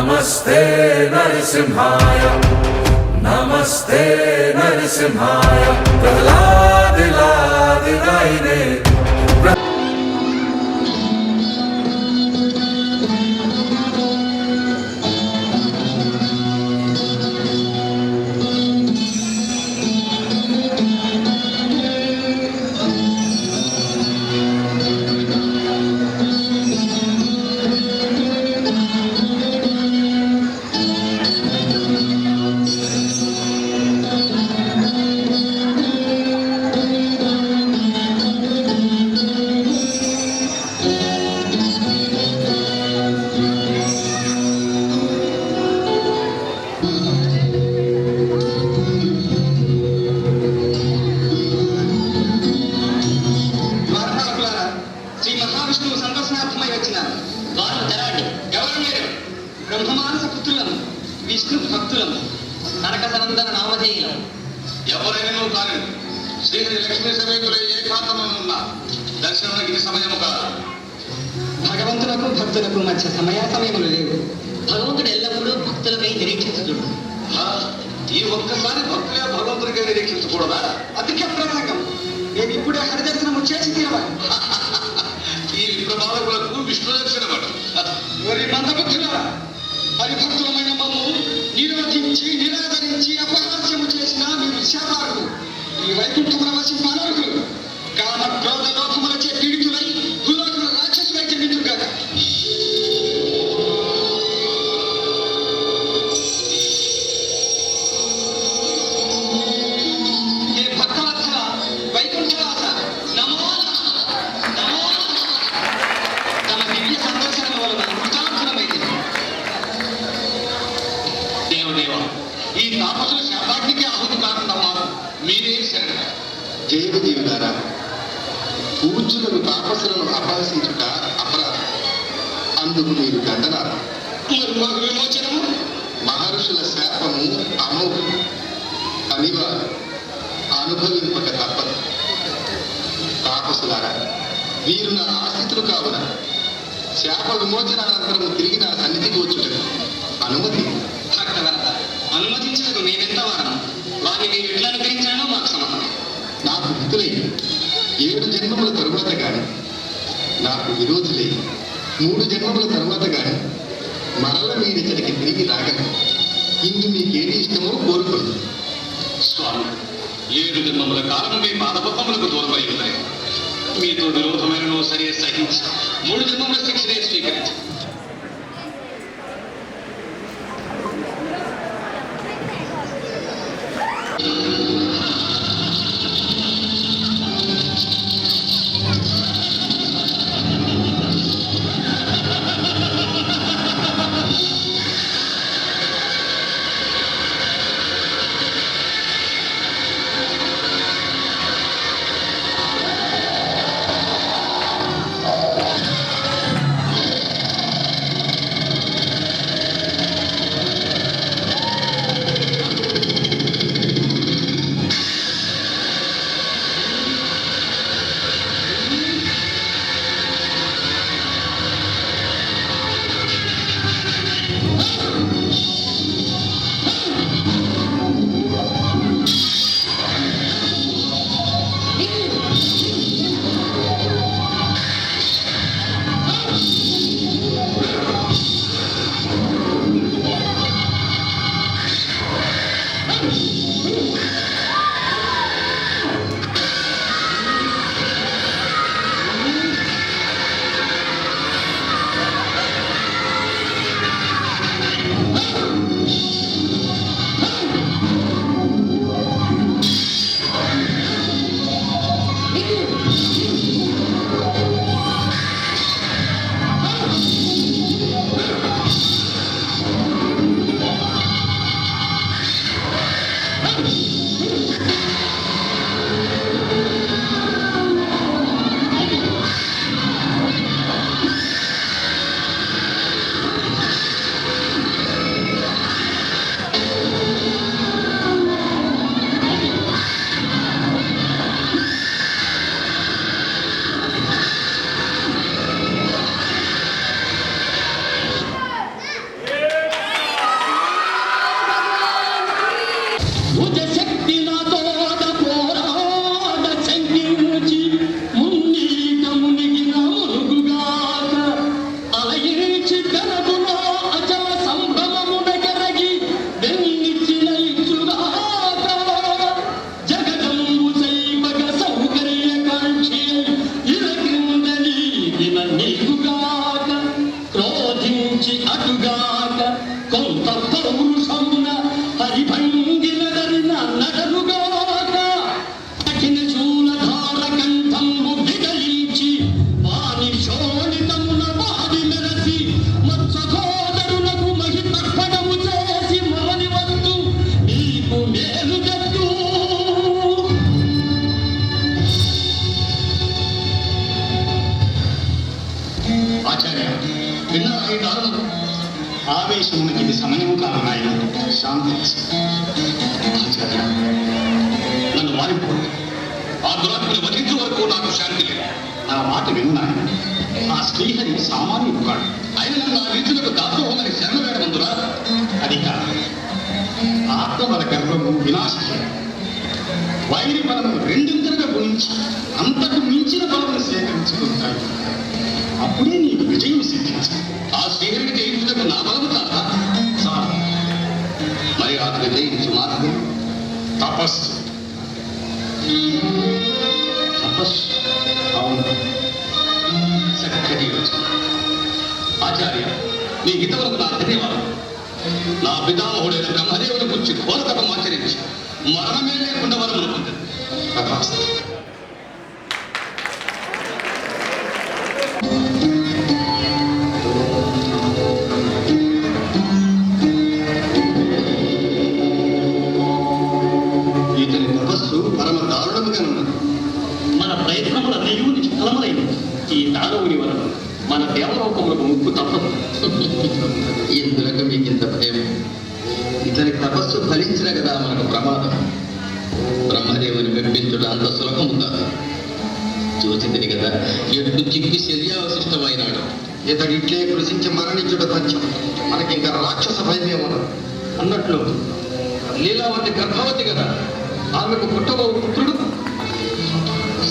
नमस्ते नरसिंहाय नमस्ते नरसिंहाय प्रह्लादिलादिदायिने బ్రహ్మమానస పుత్రులం విష్ణు భక్తులం నరక సనందన నామధేయులం ఎవరైనా కానీ శ్రీహరి లక్ష్మీ సమేతులై ఏకాంతమున్న దర్శనానికి సమయము కాదు. భగవంతులకు భక్తులకు మధ్య సమయములు లేవు. భగవంతుడు ఎల్లప్పుడూ భక్తులకై నిరీక్షించుడు. ఈ ఒక్కసారి భక్తులే భగవంతుడిగా నిరీక్షించకూడదా? అధిక ప్రసంగం. మేము ఇప్పుడే హరిదర్శనము చేసి తీరవాలి. ఈ విప్రబాలకులకు విష్ణు దర్శనమట. మరి మందబుద్ధులారా, హరిభక్తులమైన మమ్ము నిరోధించి నిరాదరించి అపహాస్యము చేసిన మీరు శాపాలు ఈ వైకుంఠముల వసింపాలకులు కామ క్రోధ లోకములచే పీడితులై భూలోకముల రాక్షసులై జన్మించురు కాక. ఏ భక్తవత్సల వైకుంఠవాస నమో నమో తమ దివ్య సందర్శనం వలన కృతార్థులమైంది. దేవదేవ, ఈ తాపసుల శాపాగ్నికి ఆహుతి కాకుండా మీరే శరణ. జయదేవులారా, పూజ్యులను తాపసులను అపహసించుట అపరాధం. అందుకు మీరు దండనాలు. విమోచనము మహర్షుల శాపము అమోఘం అని వారు అనుభవింపక తప్పదు. తాపసులారా, వీరు నా ఆశ్రితులు కావున శాప విమోచనానంతరము తిరిగి నా సన్నిధికి వచ్చుటకు అనుమతి. భక్తవరద, అనుమతించకు మేమెంత వారం. వారిని మీరు ఎట్లా అనుగ్రహించానో మాకు సమానం. నాకు హితులై 7 జన్మముల తరువాత గాని, నాకు విరోధులై 3 జన్మముల తరువాత గాని మరల మీరిచ్చటికి తిరిగి రాగలను. ఇందు మీకేది ఇష్టమో కోరుకోండి. స్వామి, 7 జన్మముల కాలం మీ పాదపద్మములకు దూరమై ఉన్నాయి. మీతో విరోధమైన సరే సహించి 3 జన్మముల శిక్షనే స్వీకరించి ఆచార్య విన్నారా ఈ దారుణం? ఆవేశమునకి ఇది సమయము కాదు నాయన, శాంతించు. ఆచార్య, నన్ను వారిపోండి. ఆ దురాత్మని వధించే వరకు నాకు శాంతి లేదు. నా మాట విను నాయన. ఆ శ్రీహరి సామాన్యుడు కాడు. ఆయన నన్ను ఆ రీతులకు దాసోహమని శరణ వేడమందురా. అది కాదు, ఆత్మబల గర్వము వినాశం. వైరి బలము రెండింతలుగా గురించి అంతకు మించిన బలము సేకరించుకుంటాయి. అప్పుడే నీకు విజయం సిద్ధించు. ఆ శ్రీహరిని జయించుటకు నా బలము కాదా? చాలు. మరి అతను జయించు మార్గం తపస్సు. తపస్సు. అవును. చక్కటి యోచన. ఆచార్య, మీ హితవరకు నా ధన్యవాదం. నా పితామహుడైన బ్రహ్మదేవుని గురించి ఘోరతపం ఆచరించి మరణమే లేకుండా వరమును పొందింది. తపస్సు. ఇతని తపస్సు పరమ దారుణముగా ఉన్నది. మన ప్రయత్నములన్నీ నిష్ఫలములైనవి. ఈ దానవుని వలన మన దేవలోకములకు ముక్కు తప్పదు. ఎందులకు మీకు ఇంత భయం? ఇతని తపస్సు ఫలించిన కదా మనకు ప్రమాదం. బ్రహ్మదేవుని మెప్పించుట అంత సులభము కాదు. చూసింది కదా ఎట్లు చిక్కి శల్యావశిష్టమైనాడు. ఇతడు ఇట్లే కృషించి మరణించుట సత్యం. మనకింక రాక్షస భయమే ఉన్నది. అన్నట్లు లీలావతి గర్భవతి కదా, ఆమెకు పుట్టబో పుత్రుడు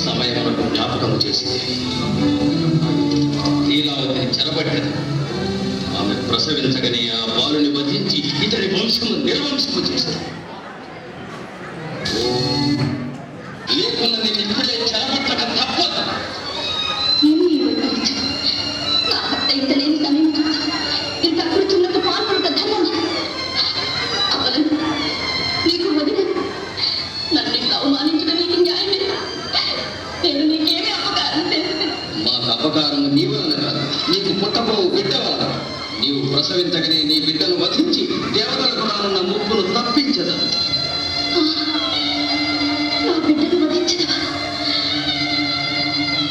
సమయమునకు జ్ఞాపకం చేసింది. లీలావతిని చెరబడ్డది. ఆమె ప్రసవించగానే ఆ బాలుని వధించి ఇతడి వంశము నిర్వంశము చేశారు. లేకున్న నేను ఇప్పుడే చెరబట్టక తప్పదు. నేను ఈ వైపు నా భర్త ఇంతలేని సమయం చూసి ఇంత కూర్చున్నట్టు పాల్పడుట ధర్మం అవలను నీకు వదిన నన్ను ఇంత అవమానించడం నీకు న్యాయమే. నేను నీకేమీ అపకారం చేస్తే మాకు అపకారము నీ వలన కాదు, నీకు పుట్టబోవు బిడ్డ వలన. నీవు ప్రసవించగానే నీ బిడ్డను వధించి దేవతలకు రానున్న ముప్పును తప్పించదు. నా బిడ్డను వధించదవా?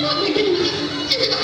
నా బిడ్డను వధించదవా?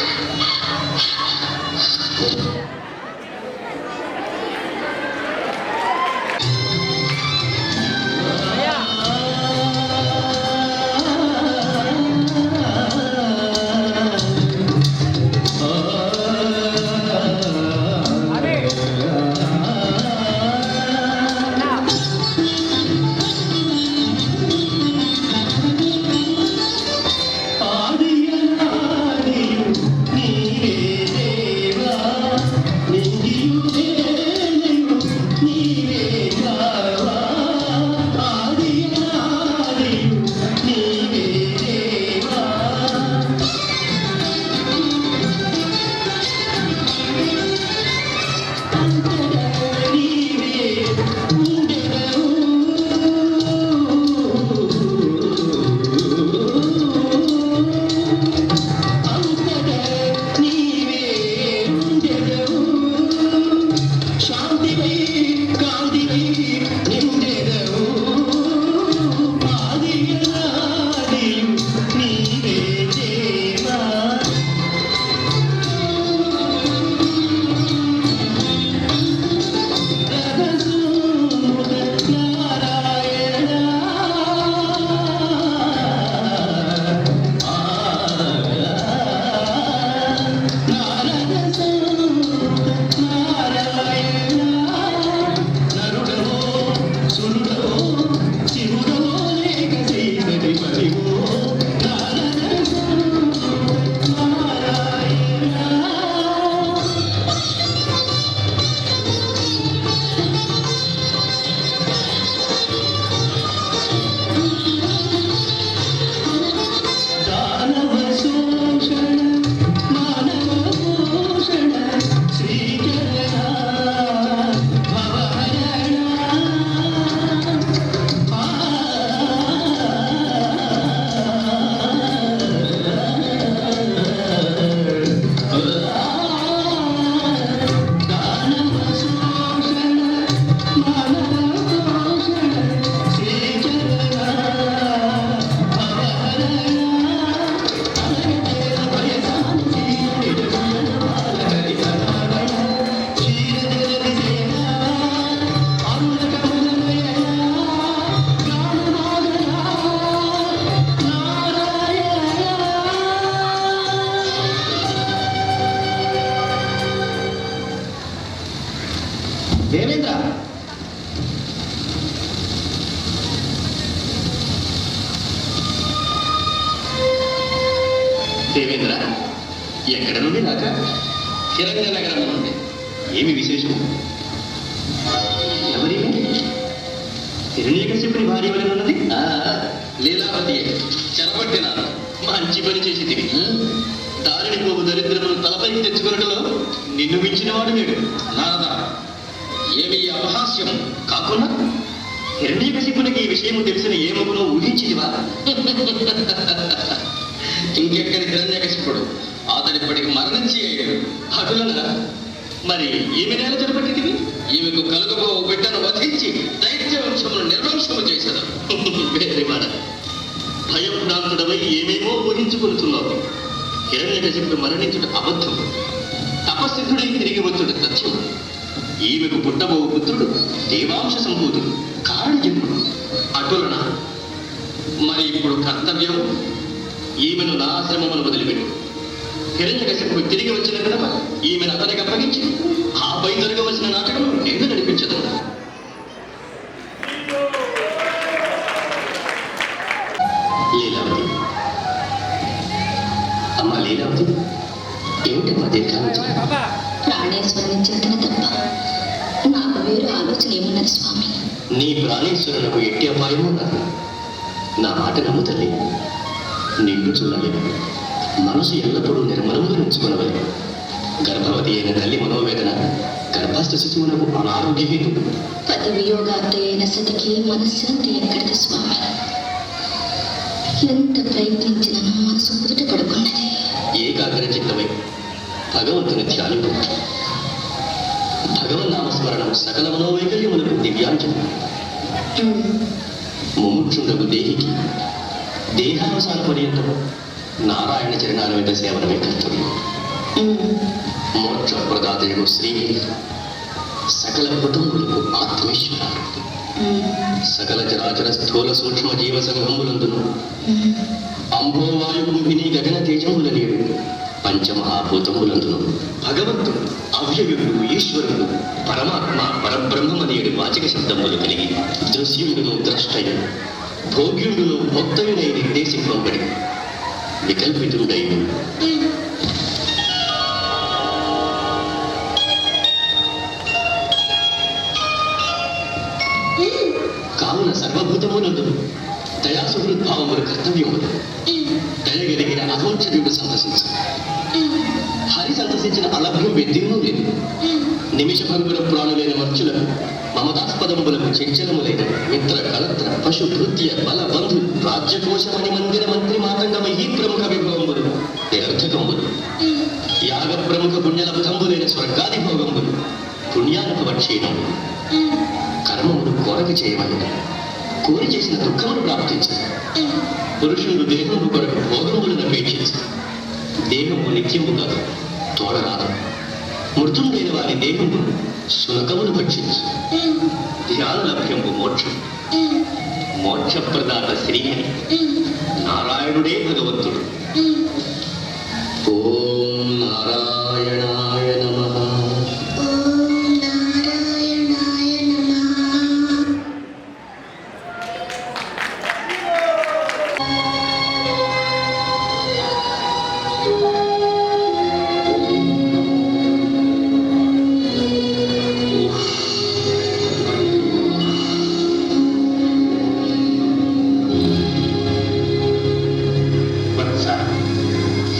దేవేంద్ర, దేవేంద్ర, ఎక్కడ నుండి రాక? హిరణ్య నగరం నుండి. ఏమి విశేషం? ఎవరి హిరణ్యకశిపుని భార్య వలె ఉన్నది? లీలావతి చెరపట్టినాను. మంచి పని చేసి తిని దారిని పోగు దరిద్రమును తలపైకి తెచ్చుకున్నట్లో నిన్ను మించిన వాడు లేడు. నారద, ఏమి ఈ అపహాస్యం? కాకుండా హిరణ్యకశిపునికి ఈ విషయము తెలిసిన ఏమగునో ఊహించిదివా? ఇంకెక్కడి హిరణ్యకశిపుడు, అతడిప్పటికి మరణించి అయ్యాడు. అటులన మరి ఏమి నేల చెరపట్టింది? ఈమెకు కలుగబో బిడ్డను వధించి దైత్య వంశమును నిర్వంశము చేశాడు. వేరేవాడ భయభ్రాంతుడవై ఏమేమో ఊహించుకుంటున్నావు. హిరణ్యకశిపుడు మరణించుట అబద్ధం, తపసిద్ధుడై తిరిగి వచ్చుడు సత్యం. ఈమెకు పుట్టబో పుత్రుడు దేవాంశ సంభూతుడు, కారణజన్ముడు. అటులన మరి ఇప్పుడు కర్తవ్యం? ఈమెను నా ఆశ్రమమును వదిలిపెట్టు. హిరణ్యకశిపుడు తిరిగి వచ్చిన కనుక ఈమెను అతనికి అప్పగించి ఆపై జరగవలసిన నాటకం నేను నడిపించదు. లీలావతి, అమ్మా లీలావతి, ఏమిటమ్మా దీర్ఘాలోచన? ప్రాణేశ్వరుని చింతన తప్ప నాకు వేరు ఆలోచన ఏమున్నది స్వామి? నీ ప్రాణేశ్వరులకు ఎట్టి అపాయము నాకు. నా మాట నమ్ము తల్లి. నిన్ను చూడలేదు, మనసు ఎల్లప్పుడూ నిర్మలంగా ఉంచుకునవలేదు. గర్భవతి అయిన తల్లి మనోవేదన, గర్భస్థ శిశువునకు అనారోగ్య హేతు. పతి వియోగార్థి అయిన సతికి మనశ్శాంతి ఎక్కడిది స్వామి? ఎంత ప్రయత్నించినను మనసు కుదుట పడుకున్నది. ఏకాగ్ర చిత్తమై భగవంతుని ధ్యానింపు. భగవన్నామస్మరణం సకల మనోవైకల్యములకు దివ్యాంజనం. ముముక్షుండకు దేహికి దేహావసాన పర్యంతం నారాయణ చరణాల వెంట సేవనమే కర్తవ్యం. మోక్ష ప్రదాతయుడు శ్రీహరి, సకల కుటుంబులకు ఆత్మేశ్వర, సకల చరాచర స్థూల సూక్ష్మ జీవ సంఘములందును అంబోవాయు కుంభిని గగన తేజములనేవి పంచమహాభూతములందును భగవంతుడు అవ్యయుడు ఈశ్వరుడు పరమాత్మ పరబ్రహ్మమనేడు వాచక శబ్దములు కలిగి దృశ్యుడును ద్రష్టయు భోగ్యుడును భోక్తయునై నిర్దేశింపబడి వికల్పితుడైను. కావున సర్వభూతమునందు దయాసుహృద్భావములు కర్తవ్యములు. దయగలిగిన అహోచర్యుడు సంతసించు. హరి సంతసించిన అలభ్యం వెద్దినూ లేదు. నిమిష భంగుల ప్రాణులైన మర్చులకు మమతాస్పదములకు చంచలములైన మిత్ర కళత్ర పశు భృత్య బల బంధు రాజ్యకోశమణి మందిర మంత్రి మాతంగమహీ ప్రముఖ విభవములు నిరర్థకములు. యాగ ప్రముఖ పుణ్యలబ్ధంబులైన స్వర్గాది భోగములు పుణ్యానుభవక్షీణములు. కర్మములు కోరక చేయవలెను, కోరి చేసిన దుఃఖమును ప్రాప్తించదు. పురుషుడు దేహము కొరకు భోగములను అపేక్షించు. దేహము నిత్యము కాదు, తోడరాదు. మృతుండైన వారి దేహము సునకమును భక్షించు. ధ్యాన లభ్యము మోక్షం. మోక్షప్రదాత శ్రీహరి నారాయణుడే భగవంతుడు. ఓం నారాయణాయ నమః.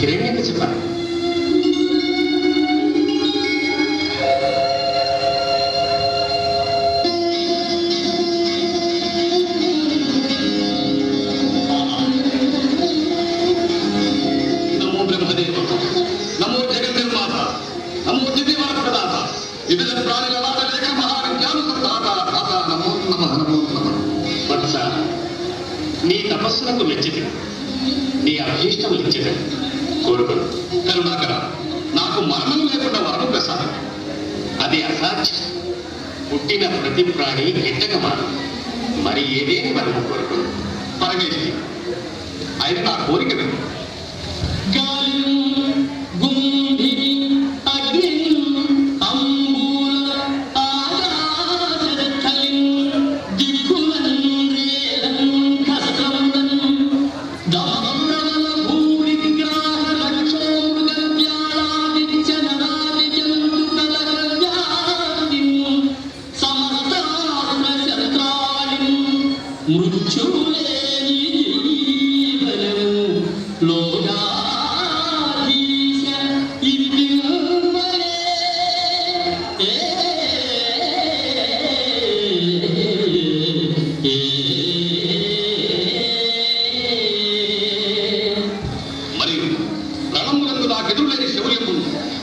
హిరణ్యకశిప, నమో బ్రహ్మదేవ, నమో జగన్నిర్మాత, నమో దివ్యవరప్రదాత, వివిధ ప్రాణుల వాటలేక మహావిజ్ఞానసుదాత దాత, నమో నమః నమో నమః. వత్స, నీ తపస్సులకు మెచ్చితి, నీ అభీష్టములు ఇచ్చితే కోరుకును. కరుణాకర, నాకు మరణం లేకుండా వరము ప్రసాదం. అది అసాధ్యం. పుట్టిన ప్రతి ప్రాణి గిట్టకమాను. మరి ఏదేని వరము కోరుకును. పరమేశ్వరి, ఆయన నా కోరిక విను. గుంభి అగ్ని అంబూల ఆగా మరియు రణములందు నాకెదురులేని శౌర్యము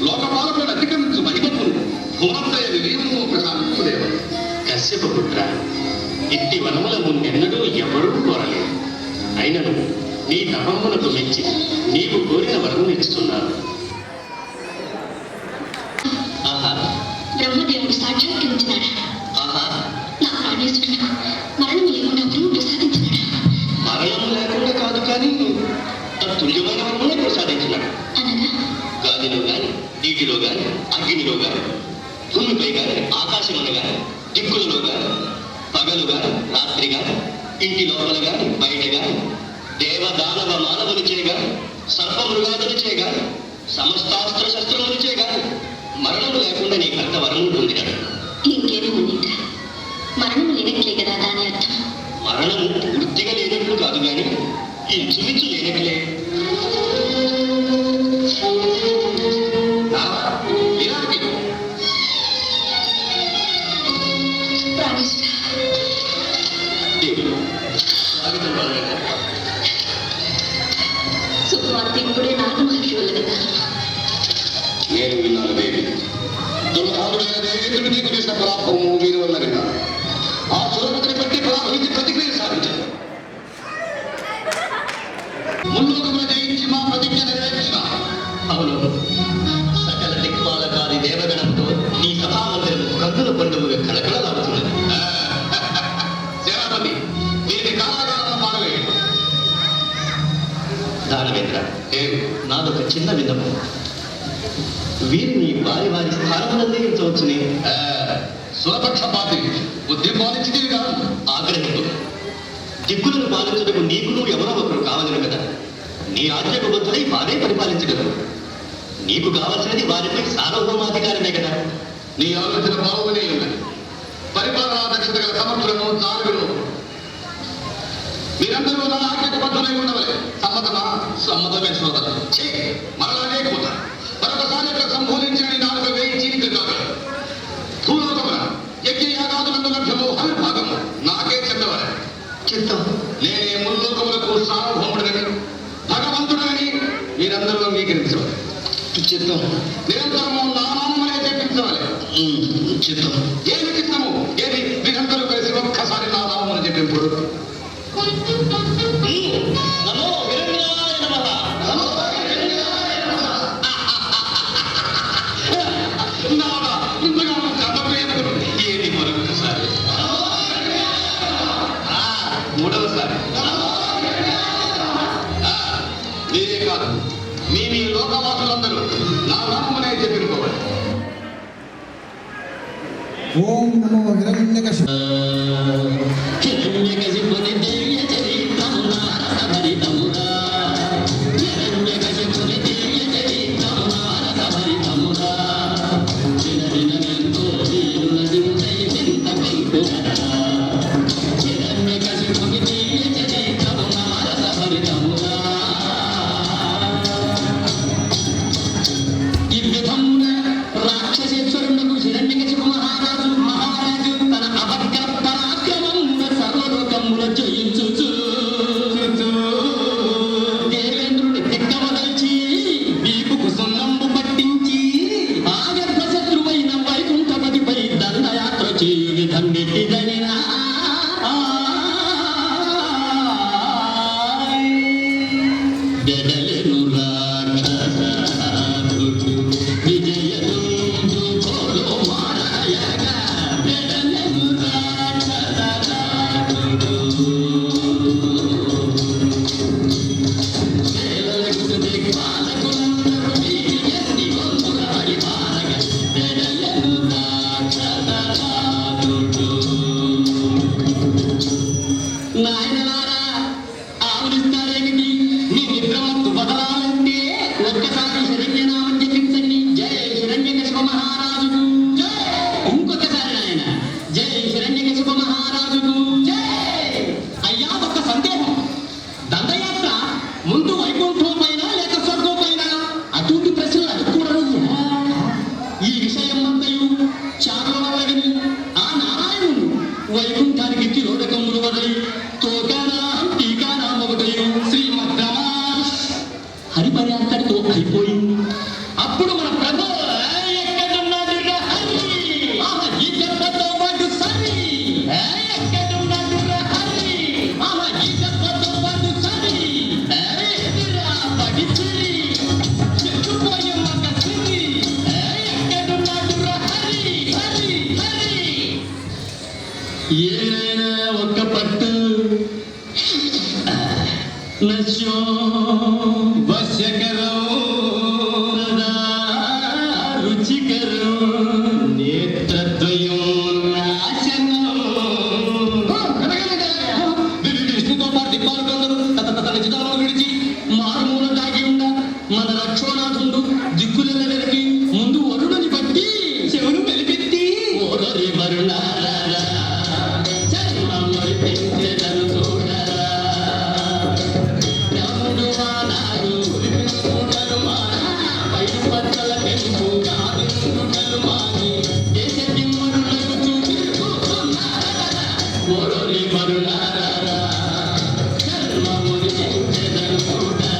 లోకపాలకులను అధిగమించు మహిమము భువనంతయ విలీనము ప్రసాదించుదేవ. కశ్యప పుత్ర, ఇట్టి వనముల ముందెన్నడూ ఎవరూ కోరలేదు. అయినను నీ తపమునకు మెచ్చి నీవు కోరిన వరము ఇస్తున్నాను. ఆహా బ్రహ్మదేవుడు సాక్షాత్కరించినాడా? ఆహా, నా ప్రాణేశ్వరులకు మరణం లేకుండా వరం ప్రసాదించినాడా? మరణము లేకుండా కాదు, కానీ అతుల్యమైన వరమునే ప్రసాదించినాడు. అనగా గాలిలో గాని, నీటిలో గాని, అగ్నిలో గాని, భూమిపై గాని, ఆకాశమున గాని, దిక్కులలో గాని, పగలు గాని, రాత్రి గాని, ఇంటి లోపల గాని, బయట గాని, దేవ దానవ మానవులు చేయగాని, సర్ప మృగాదులు చేయగాని, సమస్తాస్త్ర శస్త్రములు చేయగాని మరణము లేకుండా నీ భర్త వరము పొందినాడు. ఇంకేమీ ఉన్నిట? మరణం లేనట్లే కదా దాని అర్థం. మరణము పూర్తిగా లేనట్లు కాదు గాని ఇంచుమించు లేనట్లే. ప్రాణేశ్వర, దేవుడు స్వాగతం పలకండి. శుభవార్త ఇప్పుడే నారద మహర్షి వల్ల కదా. నేను విన్నాను దేవి. దుర్మార్గుడైన దేవేంద్రుడు నీకు చేసిన పరాభవము వీరి వల్ల విన్నాను. ఆ సురపతిని బట్టి పరాభవించి ప్రతిక్రియ సాధించాను. ముల్లోకములు జయించి మా ప్రతిజ్ఞ నెరవేర్చిన అవును, సకల దిక్పాలకాది దేవగణంతో నీ సభామందిరము కన్నుల పండుగగా కళకళలాడుతున్నది. సేనాపతి దీనికి కారణాలను మానవేయండి. దానవేంద్ర, ఏమి? నాదొక చిన్న విన్నపం. వీరిని వారి వారి స్థానమునందే ఉంచవచ్చునే. సురపక్షపాతి బుద్ధి పాలించింది కాదు. ఆగ్రహింపు. దిక్కులను పాలించుటకు నీకును ఎవరో ఒకరు కావలేరు కదా. నీ ఆజ్ఞకు బద్దులై వారే పరిపాలించగలరు. నీకు కావలసినది వారిపై సార్వభౌమాధికారమే కదా. నీ ఆలోచన బాగునే ఉన్నది. పరిపాలనా దక్షత గల సమర్థులను చాలుగులు మీరందరూ నా ఆజ్ఞకు బద్దులై ఉండవలే. సమ్మతమా? సమ్మతమే సోదరు. మరలాగే కూత మరొకసారి యొక్క సంబోధించిన నాలుగు వేయి చీలికలు కాగలరు. భూలోకమున యజ్ఞయాగాదులందు లభ్యము హవిర్భాగము నాకే చెందవలే. చిత్తం. నేనే ముల్లోకములకు సార్వభౌముడని భగవంతుడని మీరందరూ అంగీకరించవాలి. చిత్తం. నిరంతరము నా నామమునే చెప్పించవాలి. చిత్తం. ఏమి చిత్తము? ఏది? మీరందరూ కలిసి ఒక్కసారి నా నామమును చెప్పింపుడు. నమో విరంజనాయ నమః. నాదా ఇంతగానో కథపేదకుడు. ఏది మరొకసారి? మూడవసారి. మీరే కాదు, మీ లోకవాసులందరూ నా నామమునే చెప్పిపోవాలి. ఓం నమో హిరణ్యకశిప హిరణ్యకశిపుని దివ్య చరిత్రము నారదభరితమురా. హిరణ్యకశిపుని దివ్య చరిత్రము నారదభరితమురా. వినవినవెంతో వీరుల సింతై వింత కైపురరా. హిరణ్యకశిపుని దివ్య చరిత్రము నారదభరితమురా. ఈ విధమున రాక్షసేశ్వరునకు హిరణ్యకశిపు మహారాజు తన అభద్ర పరాక్రమమున సర్వలోకముల జయించుచు దేవేంద్రుని దిక్కవదల్చి వీపుకు సున్నంబు పట్టించి ఆగర్భ శత్రువైన వైకుంఠపతిపై దండయాత్ర చేయు విధం నెట్టిదనినా. బెడలెను రాక్షసుడు విజయదుందు మరియు చారలవలగని ఆ నారాయణుడు వైకుంఠానికి తిరోడకములు వదై తోకానా టీకానా ఒకటయు శ్రీమద్రమాస్ హరిపరి అంతటితో అయిపోయింది. అప్పుడు మన ప్రభు ఎక్కడున్నాడు రా హరి, ఆహా ఈ దెబ్బతో వాడు సరి, ఎక్కడున్నాడు రా హరి, ఆహా ఈ దెబ్బతో వాడు సరి, ఎదిరా పడి చిరి చెట్టుపోయే మగ సిరి, ఎక్కడున్నాడు రా హరి హరి హరి. ఏమైనా ఒక్క పట్టు నశ్యో వశ్యకరో సదా రుచికరో నేత్రద్వయం నాశనం. విష్ణుతో పాటు దిక్పాలు కొందరు తన చిత్తాలను విడిచి మారుమూల దాగి ఉన్న మన రక్షోనాథుడు దిక్కులెల్ల వెనక్కి ముందు వరుణుని బట్టి చెవులు వెలిపెత్తి ఓరరి వరుణారా చర్మం పెంచెదను చూడరా రాముడు వానాడు ఉరిపించుకున్నాడు మాని పైరు పచ్చల పెంపు గావించుకున్నాడు మాని దేశ దిమ్మరులకు చూపిస్తున్నారా ఓరరి వరుణారా చర్మముని పెంచెదను చూడరా.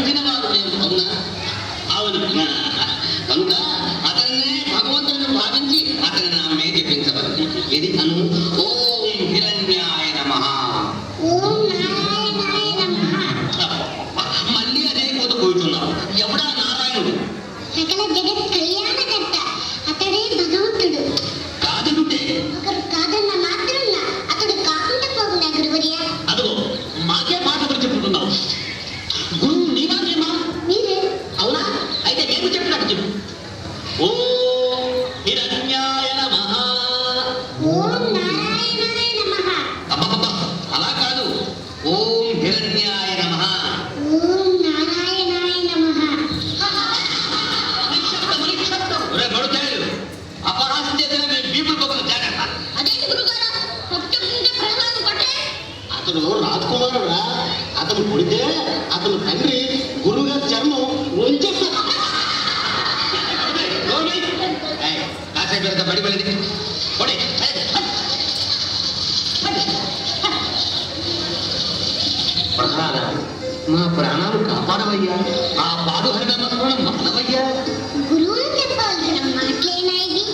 తినవాడు నేను అవునా? అవును. కనుక అతన్నే భగవంతుడిని భావించి అతని నామే జపించవలసి. ఇది అను ఓం హిరణ్యాయ నమః. ఓం నారాయణాయ నమః. మళ్ళీ అదే కోత కూర్చున్నావు. ఎవడా నారాయణుడు? సకల జగత్ కళ్యాణకర్త అతడే భగవంతుడు. కాదుంటే ఒకరు కాదన్న మాత్రం అతడు కాకుండా పోగునా గురువర్య. అదిగో మాకే పాట గురించి చెప్పుకుంటున్నావు. గురువు నీవాకేమా? మీరే అవునా? అయితే నేను చెప్పినట్టు చెప్పు. ఓం హిరణ్యాయ నమః. ఓం నారాయణాయ నమః. అబ్బబ్బబ్బా, అలా కాదు. ఓం హిరణ్యాయ నమః. ఓం నారాయణాయ నమః. నిశ్శబ్దం. ఒరే గడుతాడు, అపహాసం చేసిన మేము బీపుల్ పక్కన జాగ్రత్త. అదేంటి గురుగారు పట్టుకుంటే ప్రహ్లాదం కొట్టే? అతడు రాజకుమారుడా, అతను పుడితే అతను తండ్రి గురువుగారి చర్మం వంచేస్తాడు. కాసేపు పెద్ద పడిపోయింది. ప్రహ్లాద, మా ప్రాణాలు కాపాడవయ్యా. ఆ పాడు హరినామస్మరణ మానవయ్యా. గురువులు చెప్పాల్సిన మాటలేనా ఇది?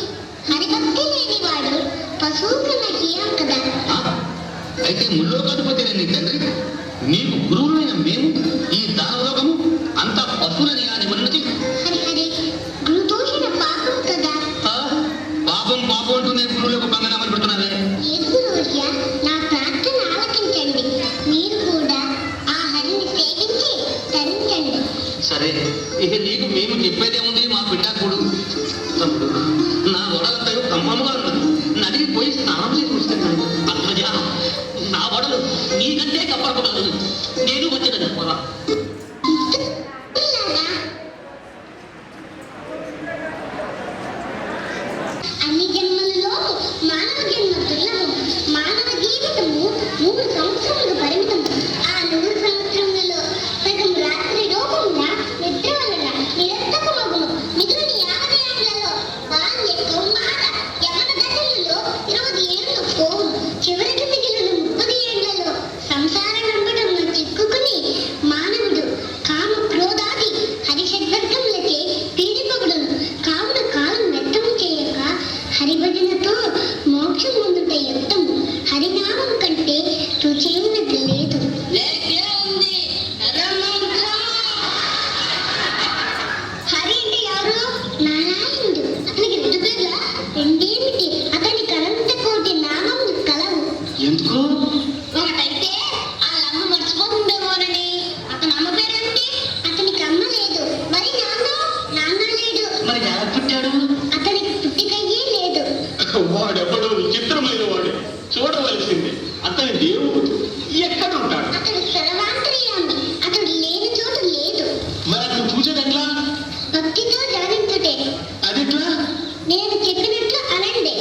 హరిభక్తి లేనివాడు పశువు కన్నా హీనం కదా. అయితే ముల్లోకాధిపతి నీ తండ్రి, నీకు గురువులైన మేము ఈ దానలోకము అంత పశువులని అని ఉన్నది. హరి హరి గురుదోషణ పాపం కదా. పాపం పాపం అంటూ నేను గురువులకు బంగారామని పెడుతున్నావే. లేదు గురువర్య, నా ప్రార్థన ఆలకించండి. మీరు కూడా ఆ హరిని సేవించి తరించండి. సరే, ఇక నీకు మేము చెప్పేదేముంది? మా పిండాకుడు తమ్ముడు, నా వడలంతా కమ్మగా ఉన్నది. నదికి పోయి స్నానం చేసి వస్తున్నాను. అత్మజా, నా వడలు నీకంటే కప్పడకూడదు. నేను వచ్చినది పొలా. ఇలాగా అన్ని జన్మలలో మానవ జన్మ దుర్లభం. మానవ జీవితము 3 సంవత్సరములకు పరిమితం. ఆ 100 సంవత్సరములలో సగం రాత్రి రూపమున నిద్ర వలన నిరర్థకమగును. మిగిలిన 50 ఏళ్లలో బాల్య కౌమార యవన దశలలో 20 ఏళ్ళు పోవును. చివరికి మిగిలిన 30 ఏళ్లలో సంసార నంబటంలో చిక్కుకుని మానవుడు కామ క్రోధాది హరిషడ్వర్గములచే పీడిపబడును. కావున కాలం వ్యర్థము చేయక హరిభజనతో మోక్షం పొందుట యుక్తము. హరినామం కంటే రుచైనది లేదు. హరి అంటే ఎవరు? నారాయణుడు. అతనికి 2 పేర్ల? రెండేమిటి? అతనికి అనంత కోటి నామములు కలవు. ఎందుకు? ఒకటైతే ఆ అమ్మ మర్చిపోతుందేమోనని. అతని అమ్మ పేరేమిటి? అతనికి అమ్మ లేదు. మరి నాన్న లేడు. మరి ఎలా పుట్టాడు? అతనికి పుట్టికయ్యే లేదు. వాడెవడో విచిత్రమైన వాడు, చూడవలసింది. అతని దేవుడు ఎక్కడుంటాడు? అతడు సర్వాంతర్యామి. అతడు లేని చోటు లేదు. మరి అతను చూసేదెట్లా? భక్తితో ధ్యానించుటే. అదెట్లా? నేను చెప్పినట్లు అనండి.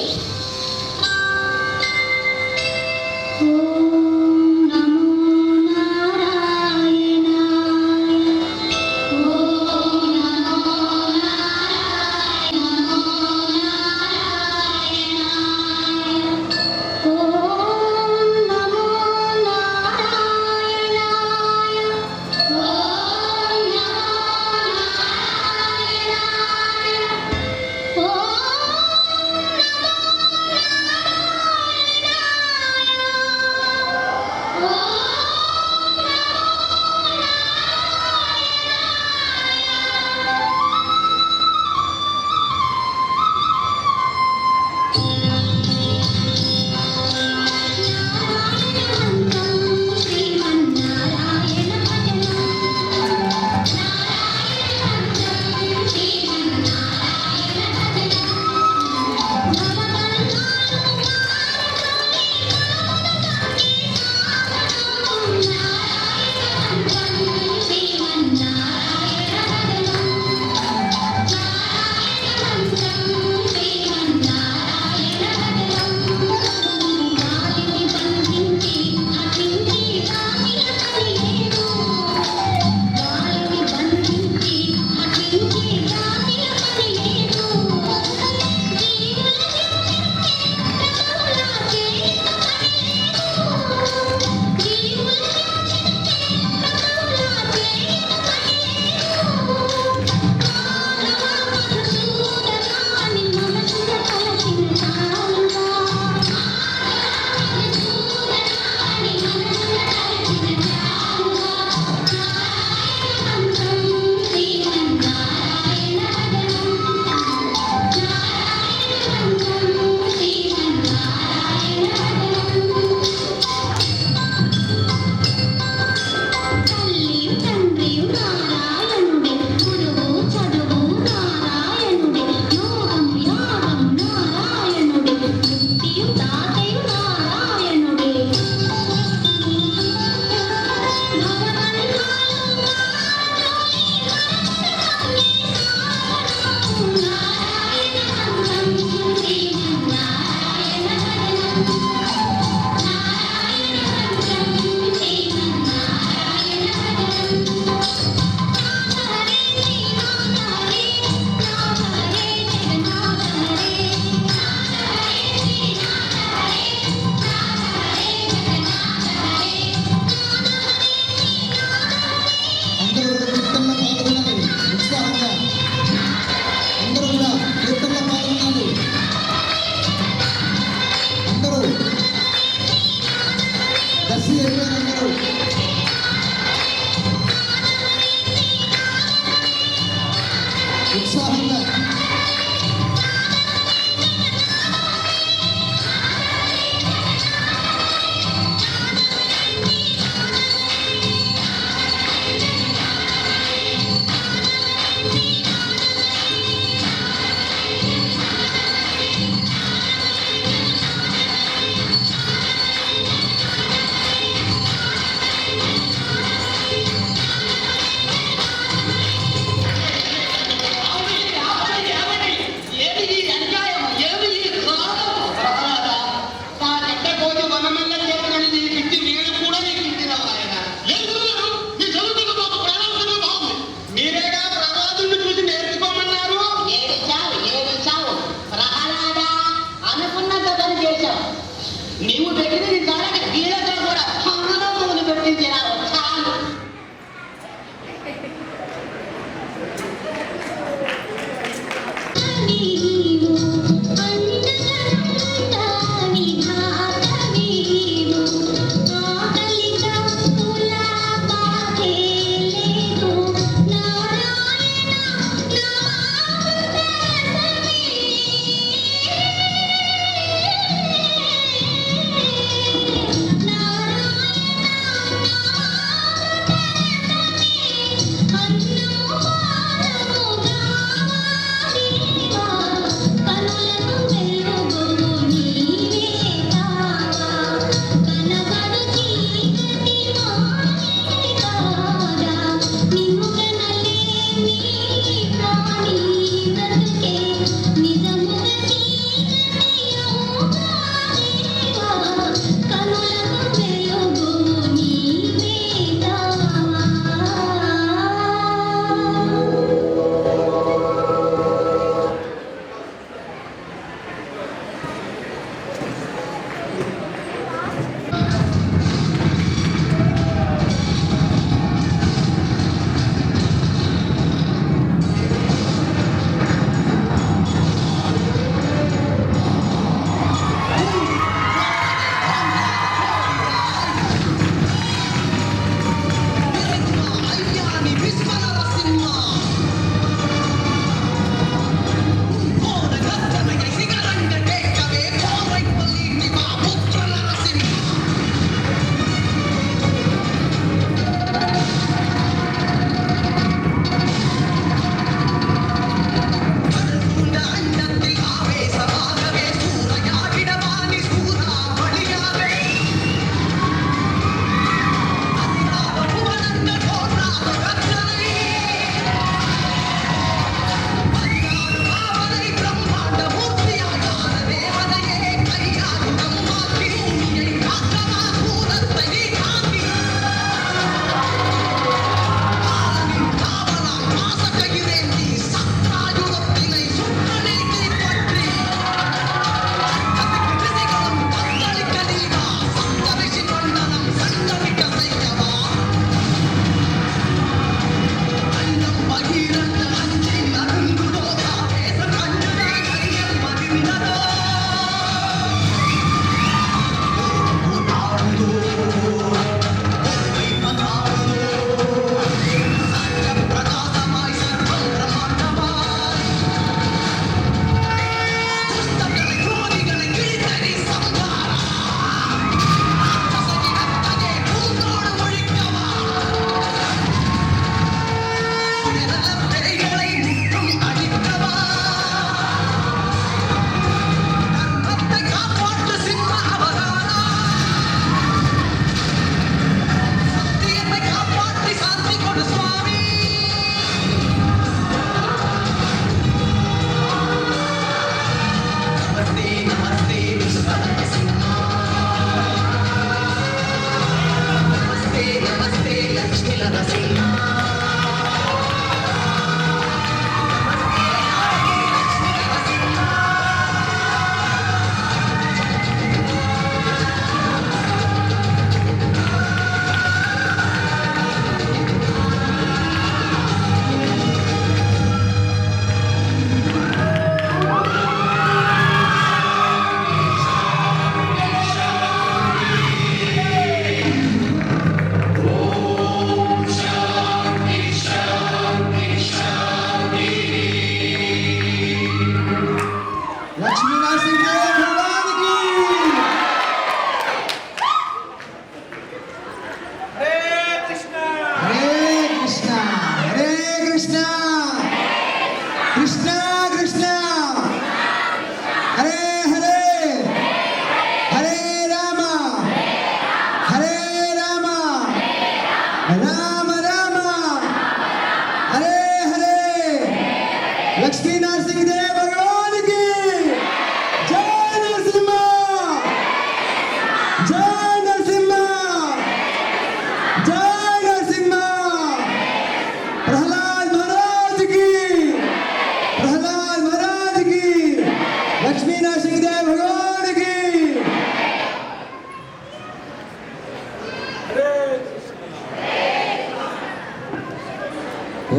నీవు పెట్టినది చాలా కీలతో కూడా అందులో నువ్వు పెట్టించినావు చాలు.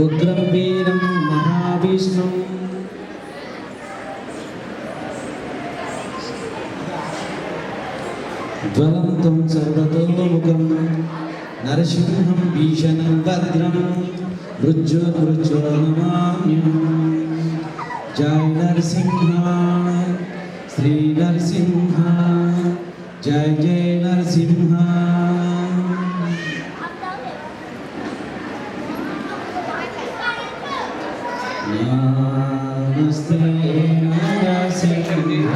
ఉగ్రం వీరం మహావిష్ణుం జ్వలంతం సర్వతోముఖం నరసింహం భీషణం భద్రం మృత్యో నమామ్యం. జయ నరసింహ శ్రీ నరసింహ జయ జయ నరసింహ. నమస్తే Narasimha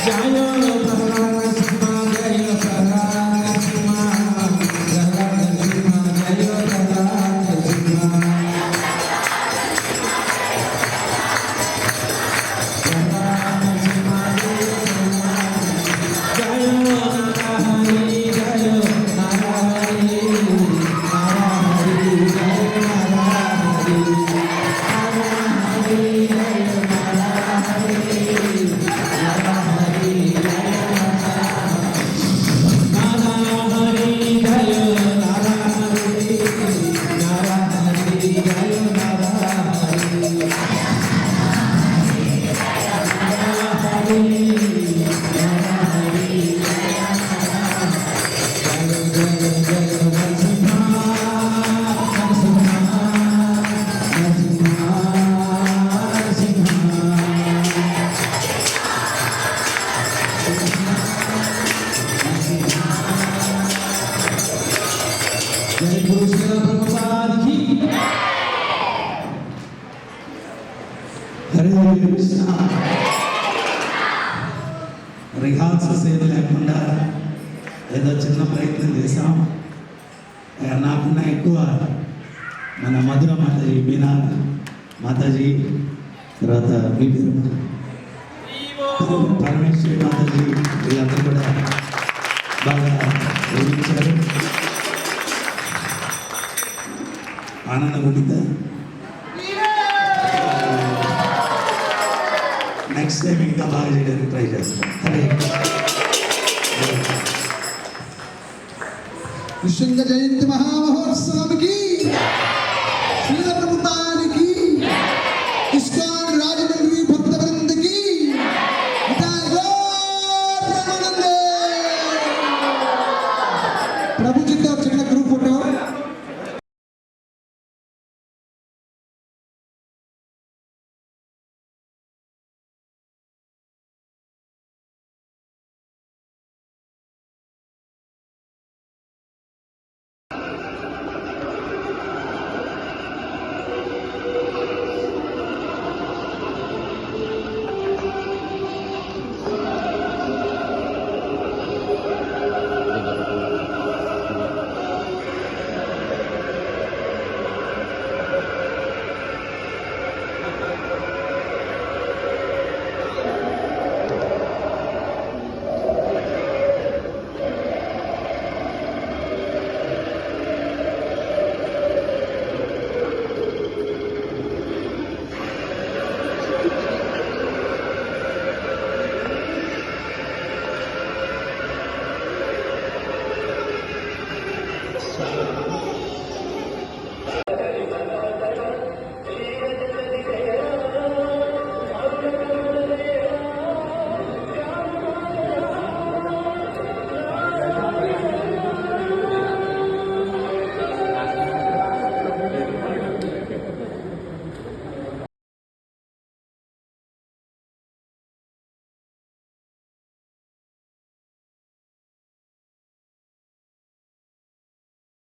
Jaya Bala Simha Jaya Bala Srila ప్రభుపాదికి హరే కృష్ణ. రిహార్సల్స్ ఏం లేకుండా ఏదో చిన్న ప్రయత్నం చేశాం. నాకున్న ఎక్కువ మన మధుర మాతాజీ, మీనా మాతాజీ, తర్వాత మీ పేరు పరమేశ్వరి మాతాజీ, వీళ్ళందరూ కూడా బాగా వేయించారు. ఆనందం ఉండిందా? నెక్స్ట్ టైం ఇంకా బాగా చేయడానికి ట్రై చేస్తాం. హరే విశ్వంగ జయంతి మహామహోత్సవానికి శ్రీల ప్రభుపాదికి ఇస్కాన్ రాజమండ్రి భక్త బృందకి ప్రభుజీతో చిన్న గ్రూప్ ఫోటో.